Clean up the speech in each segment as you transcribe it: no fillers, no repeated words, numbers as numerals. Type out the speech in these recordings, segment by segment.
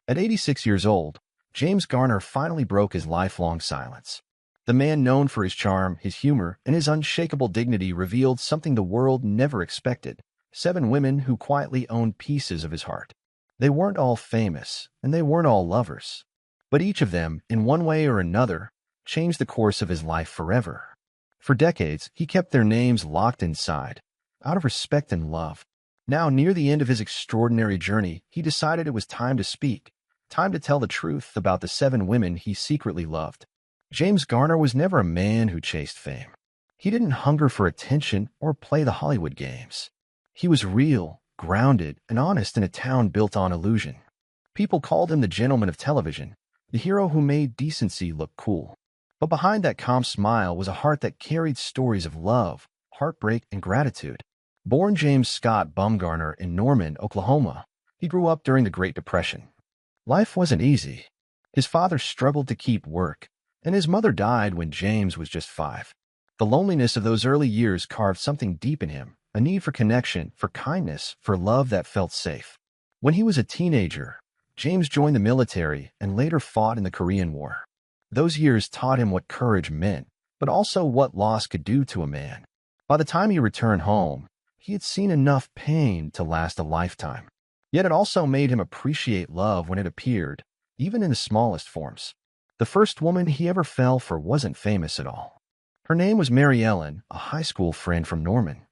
At 86 years old, James Garner finally broke his lifelong silence. The man known for his charm, his humor, and his unshakable dignity revealed something the world never expected: 7 women who quietly owned pieces of his heart. They weren't all famous, and they weren't all lovers. But each of them, in one way or another, changed the course of his life forever. For decades, he kept their names locked inside, out of respect and love. Now, near the end of his extraordinary journey, he decided it was time to speak, time to tell the truth about the 7 women he secretly loved. James Garner was never a man who chased fame. He didn't hunger for attention or play the Hollywood games. He was real, grounded, and honest in a town built on illusion. People called him the gentleman of television, the hero who made decency look cool. But behind that calm smile was a heart that carried stories of love, heartbreak, and gratitude. Born James Scott Bumgarner in Norman, Oklahoma, he grew up during the Great Depression. Life wasn't easy. His father struggled to keep work, and his mother died when James was just 5. The loneliness of those early years carved something deep in him, a need for connection, for kindness, for love that felt safe. When he was a teenager, James joined the military and later fought in the Korean War. Those years taught him what courage meant, but also what loss could do to a man. By the time he returned home, he had seen enough pain to last a lifetime. Yet it also made him appreciate love when it appeared, even in the smallest forms. The first woman he ever fell for wasn't famous at all. Her name was Mary Ellen, a high school friend from Norman.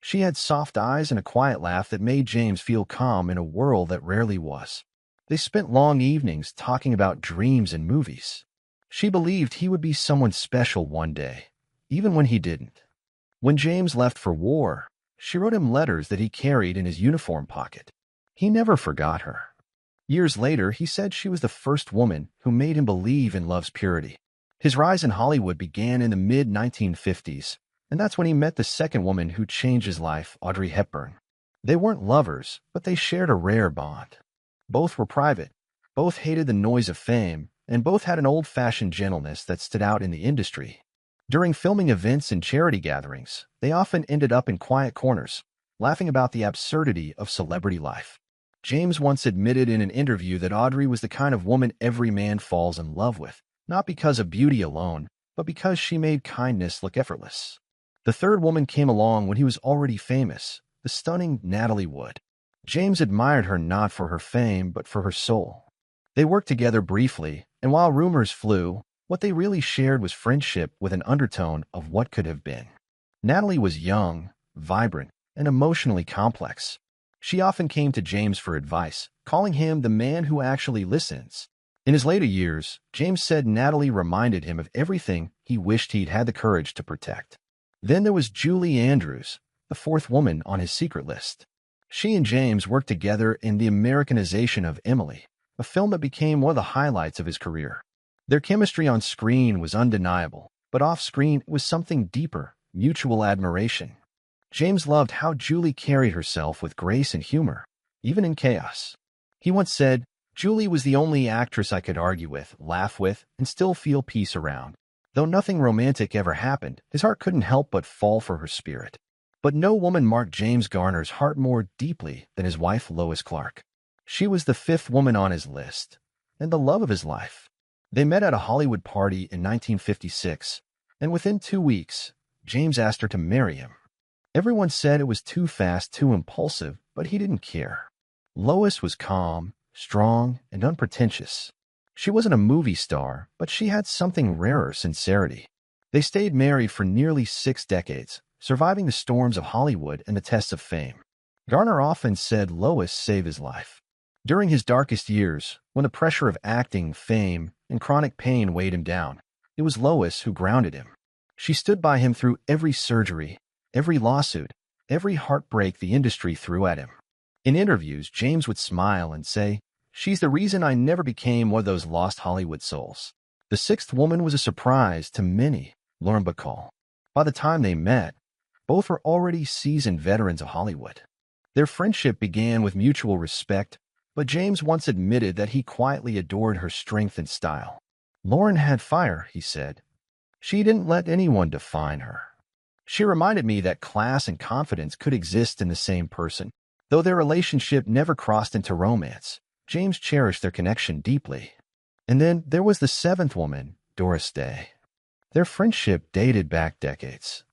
She had soft eyes and a quiet laugh that made James feel calm in a world that rarely was. They spent long evenings talking about dreams and movies. She believed he would be someone special one day, even when he didn't. When James left for war, she wrote him letters that he carried in his uniform pocket. He never forgot her. Years later, he said she was the first woman who made him believe in love's purity. His rise in Hollywood began in the mid-1950s, and that's when he met the second woman who changed his life, Audrey Hepburn. They weren't lovers, but they shared a rare bond. Both were private, both hated the noise of fame, and both had an old-fashioned gentleness that stood out in the industry. During filming events and charity gatherings, they often ended up in quiet corners, laughing about the absurdity of celebrity life. James once admitted in an interview that Audrey was the kind of woman every man falls in love with, not because of beauty alone, but because she made kindness look effortless. The third woman came along when he was already famous, the stunning Natalie Wood. James admired her not for her fame, but for her soul. They worked together briefly, and while rumors flew, what they really shared was friendship with an undertone of what could have been. Natalie was young, vibrant, and emotionally complex. She often came to James for advice, calling him the man who actually listens. In his later years, James said Natalie reminded him of everything he wished he'd had the courage to protect. Then there was Julie Andrews, the fourth woman on his secret list. She and James worked together in the Americanization of Emily, a film that became one of the highlights of his career. Their chemistry on screen was undeniable, but off-screen it was something deeper, mutual admiration. James loved how Julie carried herself with grace and humor, even in chaos. He once said, "Julie was the only actress I could argue with, laugh with, and still feel peace around." Though nothing romantic ever happened, his heart couldn't help but fall for her spirit. But no woman marked James Garner's heart more deeply than his wife Lois Clark. She was the fifth woman on his list, and the love of his life. They met at a Hollywood party in 1956, and within 2 weeks, James asked her to marry him. Everyone said it was too fast, too impulsive, but he didn't care. Lois was calm, strong, and unpretentious. She wasn't a movie star, but she had something rarer: sincerity. They stayed married for nearly 6 decades, surviving the storms of Hollywood and the tests of fame. Garner often said Lois saved his life. During his darkest years, when the pressure of acting, fame, and chronic pain weighed him down, it was Lois who grounded him. She stood by him through every surgery, every lawsuit, every heartbreak the industry threw at him. In interviews, James would smile and say, "She's the reason I never became one of those lost Hollywood souls." The sixth woman was a surprise to many, Lauren Bacall. By the time they met, both were already seasoned veterans of Hollywood. Their friendship began with mutual respect, but James once admitted that he quietly adored her strength and style. "Lauren had fire," he said. "She didn't let anyone define her. She reminded me that class and confidence could exist in the same person." Though their relationship never crossed into romance, James cherished their connection deeply. And then there was the seventh woman, Doris Day. Their friendship dated back decades.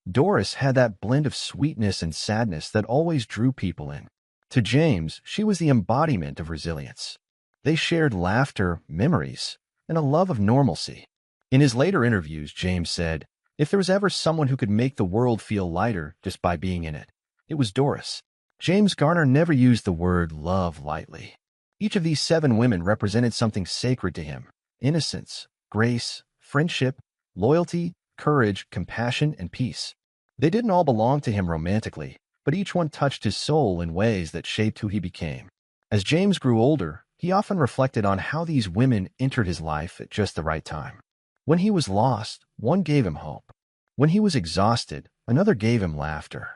Doris had that blend of sweetness and sadness that always drew people in. To James, she was the embodiment of resilience. They shared laughter, memories, and a love of normalcy. In his later interviews, James said, "If there was ever someone who could make the world feel lighter just by being in it, it was Doris." James Garner never used the word love lightly. Each of these seven women represented something sacred to him: innocence, grace, friendship, loyalty, courage, compassion, and peace. They didn't all belong to him romantically, but each one touched his soul in ways that shaped who he became. As James grew older, he often reflected on how these women entered his life at just the right time. When he was lost, one gave him hope. When he was exhausted, another gave him laughter.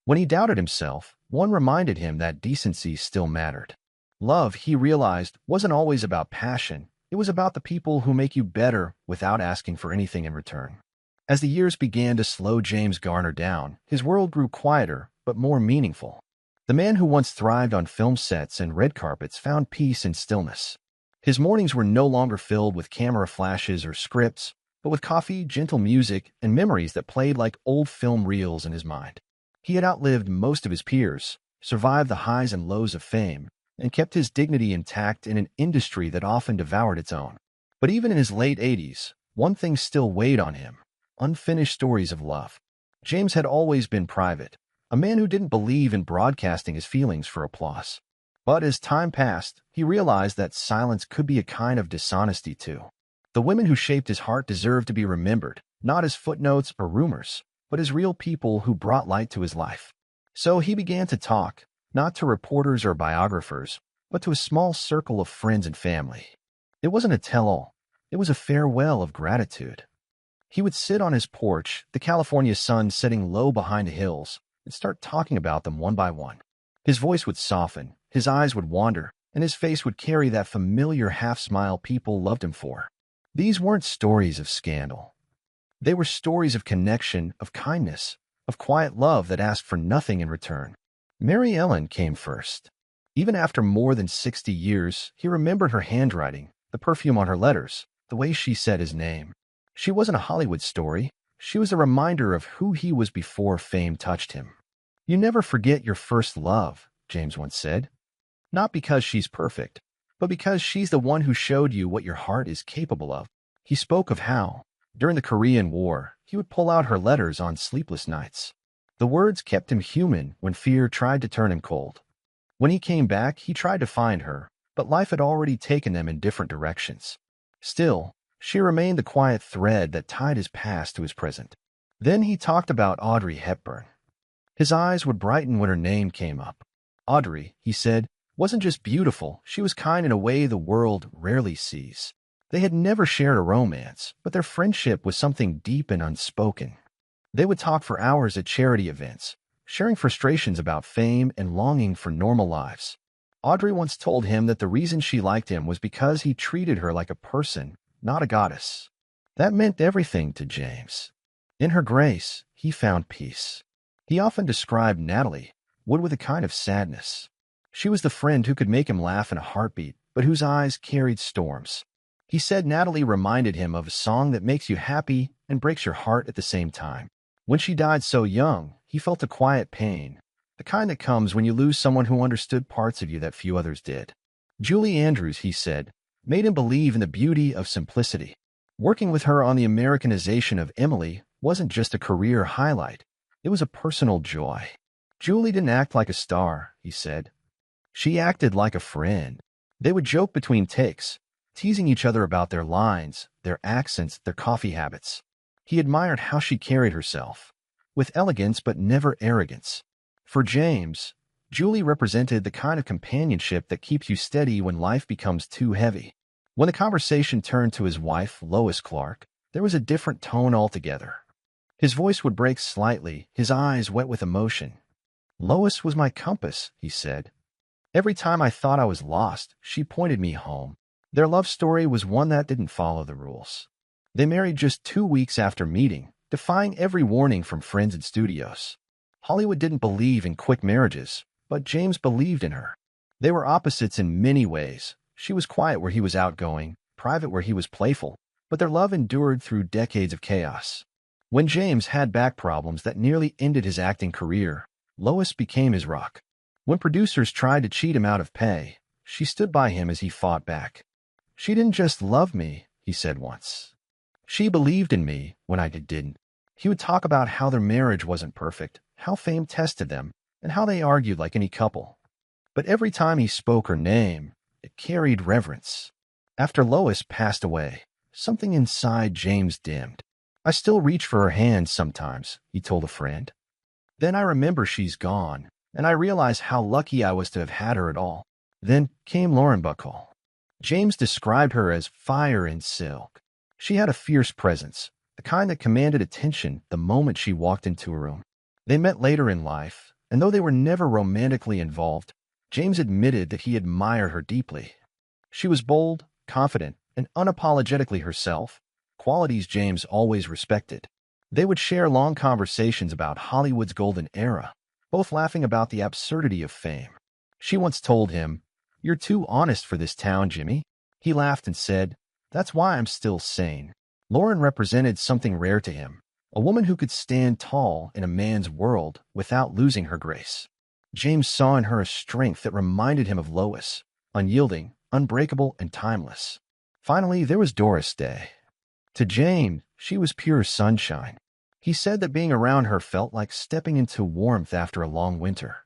When he doubted himself, one reminded him that decency still mattered. Love, he realized, wasn't always about passion. It was about the people who make you better without asking for anything in return. As the years began to slow James Garner down, his world grew quieter but more meaningful. The man who once thrived on film sets and red carpets found peace in stillness. His mornings were no longer filled with camera flashes or scripts, but with coffee, gentle music, and memories that played like old film reels in his mind. He had outlived most of his peers, survived the highs and lows of fame, and kept his dignity intact in an industry that often devoured its own. But even in his late 80s, one thing still weighed on him: unfinished stories of love. James had always been private, a man who didn't believe in broadcasting his feelings for applause. But as time passed, he realized that silence could be a kind of dishonesty too. The women who shaped his heart deserved to be remembered, not as footnotes or rumors, but as real people who brought light to his life. So he began to talk, not to reporters or biographers, but to a small circle of friends and family. It wasn't a tell-all. It was a farewell of gratitude. He would sit on his porch, the California sun setting low behind the hills, and start talking about them one by one. His voice would soften, his eyes would wander, and his face would carry that familiar half-smile people loved him for. These weren't stories of scandal. They were stories of connection, of kindness, of quiet love that asked for nothing in return. Mary Ellen came first. Even after more than 60 years, he remembered her handwriting, the perfume on her letters, the way she said his name. She wasn't a Hollywood story. She was a reminder of who he was before fame touched him. "You never forget your first love," James once said. Not because she's perfect, but because she's the one who showed you what your heart is capable of. He spoke of how, during the Korean War, he would pull out her letters on sleepless nights. The words kept him human when fear tried to turn him cold. When he came back, he tried to find her, but life had already taken them in different directions. Still, she remained the quiet thread that tied his past to his present. Then he talked about Audrey Hepburn. His eyes would brighten when her name came up. Audrey, he said, wasn't just beautiful, she was kind in a way the world rarely sees. They had never shared a romance, but their friendship was something deep and unspoken. They would talk for hours at charity events, sharing frustrations about fame and longing for normal lives. Audrey once told him that the reason she liked him was because he treated her like a person, not a goddess. That meant everything to James. In her grace, he found peace. He often described Natalie Wood with a kind of sadness. She was the friend who could make him laugh in a heartbeat, but whose eyes carried storms. He said Natalie reminded him of a song that makes you happy and breaks your heart at the same time. When she died so young, he felt a quiet pain, the kind that comes when you lose someone who understood parts of you that few others did. Julie Andrews, he said, made him believe in the beauty of simplicity. Working with her on the Americanization of Emily wasn't just a career highlight, it was a personal joy. Julie didn't act like a star, he said. She acted like a friend. They would joke between takes, teasing each other about their lines, their accents, their coffee habits. He admired how she carried herself, with elegance but never arrogance. For James, Julie represented the kind of companionship that keeps you steady when life becomes too heavy. When the conversation turned to his wife, Lois Clark, there was a different tone altogether. His voice would break slightly, his eyes wet with emotion. "Lois was my compass," he said. "Every time I thought I was lost, she pointed me home." Their love story was one that didn't follow the rules. They married just 2 weeks after meeting, defying every warning from friends and studios. Hollywood didn't believe in quick marriages, but James believed in her. They were opposites in many ways. She was quiet where he was outgoing, private where he was playful, but their love endured through decades of chaos. When James had back problems that nearly ended his acting career, Lois became his rock. When producers tried to cheat him out of pay, she stood by him as he fought back. "She didn't just love me," he said once. "She believed in me when I didn't." He would talk about how their marriage wasn't perfect, how fame tested them, and how they argued like any couple. But every time he spoke her name, it carried reverence. After Lois passed away, something inside James dimmed. "I still reach for her hand sometimes," he told a friend. "Then I remember she's gone, and I realize how lucky I was to have had her at all." Then came Lauren Bacall. James described her as fire and silk. She had a fierce presence, the kind that commanded attention the moment she walked into a room. They met later in life, and though they were never romantically involved, James admitted that he admired her deeply. She was bold, confident, and unapologetically herself, qualities James always respected. They would share long conversations about Hollywood's golden era, both laughing about the absurdity of fame. She once told him, "You're too honest for this town, Jimmy." He laughed and said, "That's why I'm still sane." Lauren represented something rare to him, a woman who could stand tall in a man's world without losing her grace. James saw in her a strength that reminded him of Lois, unyielding, unbreakable, and timeless. Finally, there was Doris Day. To James, she was pure sunshine. He said that being around her felt like stepping into warmth after a long winter.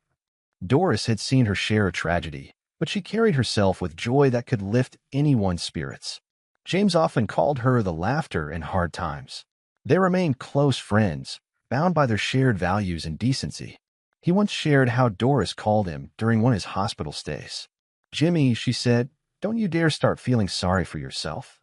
Doris had seen her share of tragedy, but she carried herself with joy that could lift anyone's spirits. James often called her the laughter in hard times. They remained close friends, bound by their shared values and decency. He once shared how Doris called him during one of his hospital stays. "Jimmy," she said, "don't you dare start feeling sorry for yourself.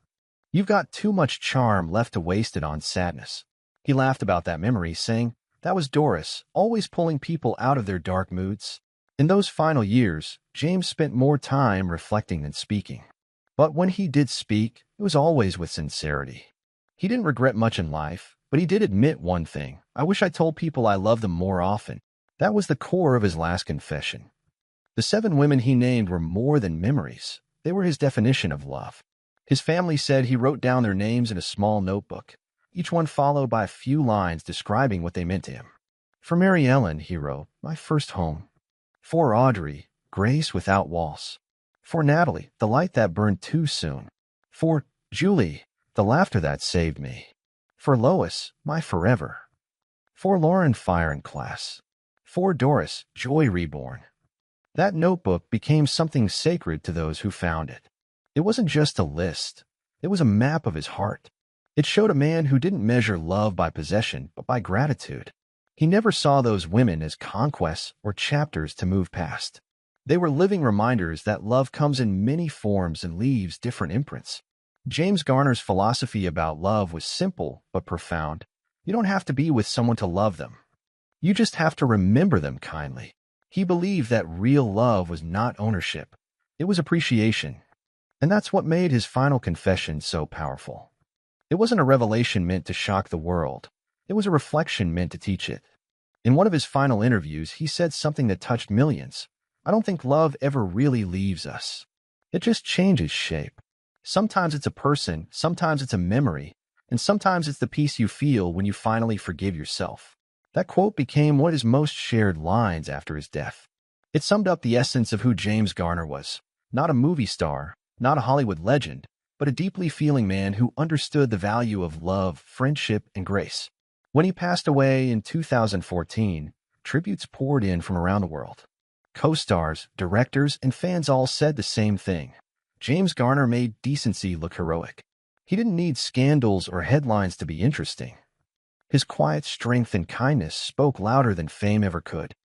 You've got too much charm left to waste it on sadness." He laughed about that memory, saying, "That was Doris, always pulling people out of their dark moods." In those final years, James spent more time reflecting than speaking. But when he did speak, it was always with sincerity. He didn't regret much in life, but he did admit one thing: "I wish I told people I loved them more often." That was the core of his last confession. The 7 women he named were more than memories. They were his definition of love. His family said he wrote down their names in a small notebook, each one followed by a few lines describing what they meant to him. "For Mary Ellen," he wrote, "my first home. For Audrey, grace without walls. For Natalie, the light that burned too soon. For Julie, the laughter that saved me. For Lois, my forever. For Lauren, fire in class. For Doris, joy reborn." That notebook became something sacred to those who found it. It wasn't just a list. It was a map of his heart. It showed a man who didn't measure love by possession, but by gratitude. He never saw those women as conquests or chapters to move past. They were living reminders that love comes in many forms and leaves different imprints. James Garner's philosophy about love was simple but profound. You don't have to be with someone to love them. You just have to remember them kindly. He believed that real love was not ownership. It was appreciation. And that's what made his final confession so powerful. It wasn't a revelation meant to shock the world. It was a reflection meant to teach it. In one of his final interviews, he said something that touched millions. "I don't think love ever really leaves us. It just changes shape. Sometimes it's a person, sometimes it's a memory, and sometimes it's the peace you feel when you finally forgive yourself." That quote became one of his most shared lines after his death. It summed up the essence of who James Garner was. Not a movie star, not a Hollywood legend, but a deeply feeling man who understood the value of love, friendship, and grace. When he passed away in 2014, tributes poured in from around the world. Co-stars, directors, and fans all said the same thing. James Garner made decency look heroic. He didn't need scandals or headlines to be interesting. His quiet strength and kindness spoke louder than fame ever could.